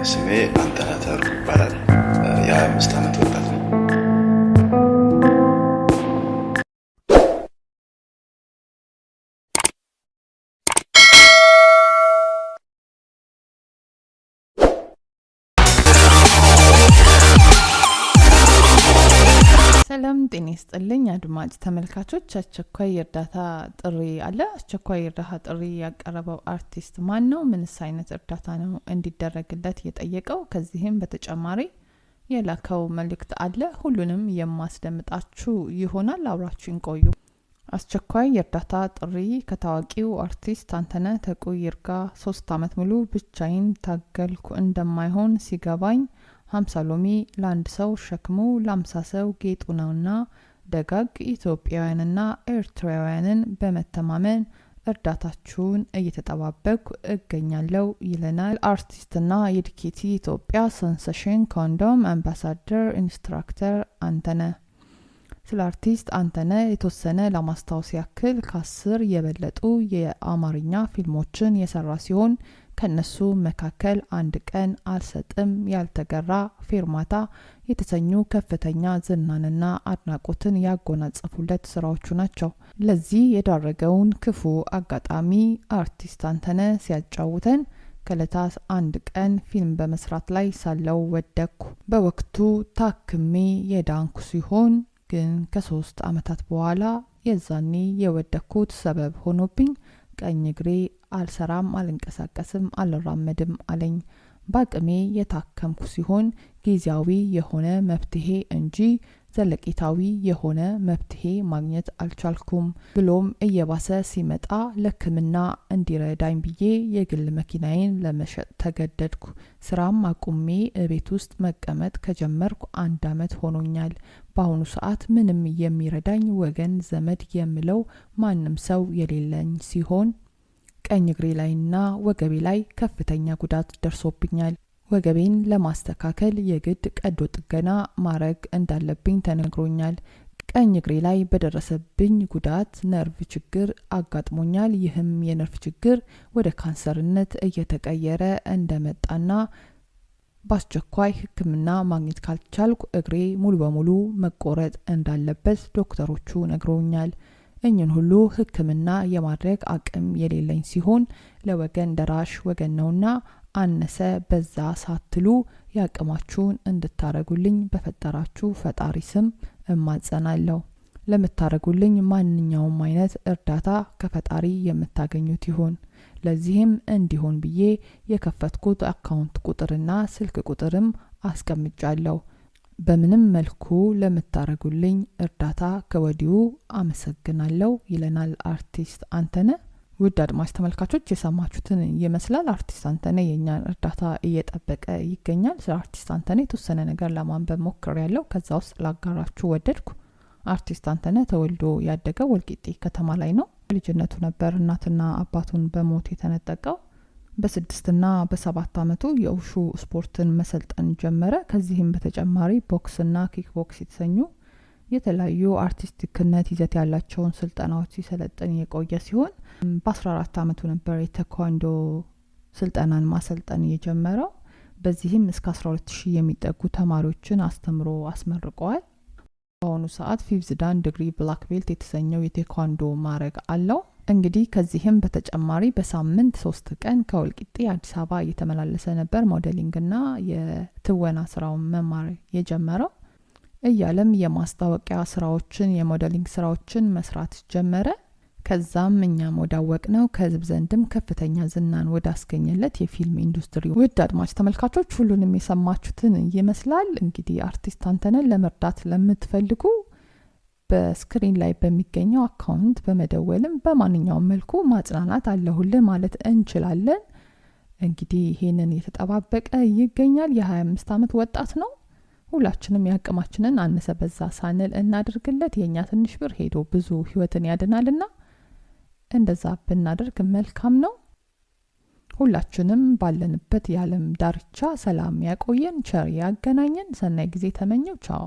ስሜ አንተነህ ተሩ ይባላል። የ25 ዓመት ወጣት ነው። ሰላም ጤና ይስጥልኝ አድማጭ ተመልካቾች፣ አስቸኳይ የእርዳታ ጥሪ አለ። አስቸኳይ የእርዳታ ጥሪ ያቀረበው አርቲስት ማን ነው? ምንስ አይነት እርዳታ ነው እንዲደረግለት የጠየቀው? ከዚህም በተጨማሪ የላከው መልእክት አለ። ሁሉንም የማስደምጣችሁ ይሆናል። አብራችሁን ቆዩ። አስቸኳይ የእርዳታ ጥሪ ከታዋቂው አርቲስት አንተነህ ተቁ ይርጋ 3 ዓመት ሙሉ ብቻዬን ታገልኩ፣ እንደማይሆን ሲገባኝ 50 ሎሚ ለአንድ ሰው ሸክሙ ለ50 ሰው ጌጡ ነውና ደጋግ ኢትዮጵያውያንና ኤርትራውያንን በመተማመን እርዳታችሁን እየተጠባበቅኩ እገኛለሁ ይለናል አርቲስትና የዲኬቲ ኢትዮጵያ ሰንሴሽን ኮንዶም አምባሳደር ኢንስትራክተር አንተነህ። ስለ አርቲስት አንተነህ የተወሰነ ለማስታወስ ያክል ከ10 የበለጡ የአማርኛ ፊልሞችን የሰራ ሲሆን ከነሱ መካከል አንድ ቀን አልሰጥም፣ ያልተገራ፣ ፌርማታ የተሰኙ ከፍተኛ ዝናንና አድናቆትን ያጎናጸፉለት ስራዎቹ ናቸው። ለዚህ የዳረገውን ክፉ አጋጣሚ አርቲስት አንተነህ ሲያጫውተን ከዕለታት አንድ ቀን ፊልም በመስራት ላይ ሳለው ወደኩ። በወቅቱ ታክሜ የዳንኩ ሲሆን ግን ከ3 ዓመታት በኋላ የዛኔ የወደኩት ሰበብ ሆኖብኝ ቀኝ እግሬ አልሰራም፣ አልንቀሳቀስም፣ አልራመድም አለኝ። በአቅሜ የታከምኩ ሲሆን ጊዜያዊ የሆነ መፍትሄ እንጂ ዘለቂታዊ የሆነ መፍትሄ ማግኘት አልቻልኩም። ብሎም እየባሰ ሲመጣ ለሕክምና እንዲረዳኝ ብዬ የግል መኪናዬን ለመሸጥ ተገደድኩ። ስራም አቁሜ እቤት ውስጥ መቀመጥ ከጀመርኩ 1 ዓመት ሆኖኛል። በአሁኑ ሰዓት ምንም የሚረዳኝ ወገን ዘመድ የምለው ማንም ሰው የሌለኝ ሲሆን ቀኝ እግሬ ላይና ወገቤ ላይ ከፍተኛ ጉዳት ደርሶብኛል። ወገቤን ለማስተካከል የግድ ቀዶ ጥገና ማድረግ እንዳለብኝ ተነግሮኛል። ቀኝ እግሬ ላይ በደረሰብኝ ጉዳት ነርቭ ችግር አጋጥሞኛል። ይህም የነርቭ ችግር ወደ ካንሰርነት እየተቀየረ እንደመጣና በአስቸኳይ ሕክምና ማግኘት ካልቻልኩ እግሬ ሙሉ በሙሉ መቆረጥ እንዳለበት ዶክተሮቹ ነግረውኛል። እኝን ሁሉ ሕክምና የማድረግ አቅም የሌለኝ ሲሆን ለወገን ደራሽ ወገን ነውና አነሰ በዛ ሳትሉ ያቅማችሁን እንድታረጉልኝ በፈጠራችሁ ፈጣሪ ስም እማጸናለሁ። ለምታረጉልኝ ማንኛውም አይነት እርዳታ ከፈጣሪ የምታገኙት ይሁን። ለዚህም እንዲሆን ብዬ የከፈትኩት አካውንት ቁጥርና ስልክ ቁጥርም አስቀምጫለሁ። በምንም መልኩ ለምታረጉልኝ እርዳታ ከወዲሁ አመሰግናለሁ ይለናል አርቲስት አንተነህ። ውድ አድማጭ ተመልካቾች የሰማችሁትን ይመስላል። አርቲስት አንተነህ የኛን እርዳታ እየጠበቀ ይገኛል። ስለ አርቲስት አንተነህ የተወሰነ ነገር ለማንበብ ሞክሬያለሁ። ከዛ ውስጥ ላጋራችሁ ወደድኩ። አርቲስት አንተነህ ተወልዶ ያደገው ወልቂጤ ከተማ ላይ ነው። ልጅነቱ ነበር እናትና አባቱን በሞት የተነጠቀው። በ6 እና በ7 ዓመቱ የውሹ ስፖርትን መሰልጠን ጀመረ። ከዚህም በተጨማሪ ቦክስና ኪክ ቦክስ የተሰኙ የተለያዩ አርቲስቲክነት ይዘት ያላቸውን ስልጠናዎች ሲሰለጥን የቆየ ሲሆን በ14 ዓመቱ ነበር የቴኳንዶ ስልጠናን ማሰልጠን የጀመረው። በዚህም እስከ 12000 የሚጠጉ ተማሪዎችን አስተምሮ አስመርቀዋል። በአሁኑ ሰዓት 5th ዳን ዲግሪ ብላክ ቤልት የተሰኘው የቴኳንዶ ማዕረግ አለው። እንግዲህ ከዚህም በተጨማሪ በሳምንት 3 ቀን ከወልቂጤ አዲስ አበባ እየተመላለሰ ነበር ሞዴሊንግና የትወና ስራውን መማር የጀመረው። እያለም የማስታወቂያ ስራዎችን የሞዴሊንግ ስራዎችን መስራት ጀመረ። ከዛም እኛም ወዳወቅ ነው ከህዝብ ዘንድም ከፍተኛ ዝናን ወዳስገኘለት የፊልም ኢንዱስትሪ። ውድ አድማጭ ተመልካቾች ሁሉንም የሰማችሁትን ይመስላል። እንግዲህ አርቲስት አንተነህ ለመርዳት ለምትፈልጉ በስክሪን ላይ በሚገኘው አካውንት በመደወልም በማንኛውም መልኩ ማጽናናት አለሁልህ ማለት እንችላለን። እንግዲህ ይሄንን የተጠባበቀ ይገኛል። የ25 ዓመት ወጣት ነው። ሁላችንም ያቅማችንን አነሰ በዛ ሳንል እናድርግለት። የኛ ትንሽ ብር ሄዶ ብዙ ህይወትን ያድናልና እንደዛ ብናደርግ መልካም ነው። ሁላችንም ባለንበት የዓለም ዳርቻ ሰላም ያቆየን፣ ቸር ያገናኘን። ሰናይ ጊዜ ተመኘው። ቻው።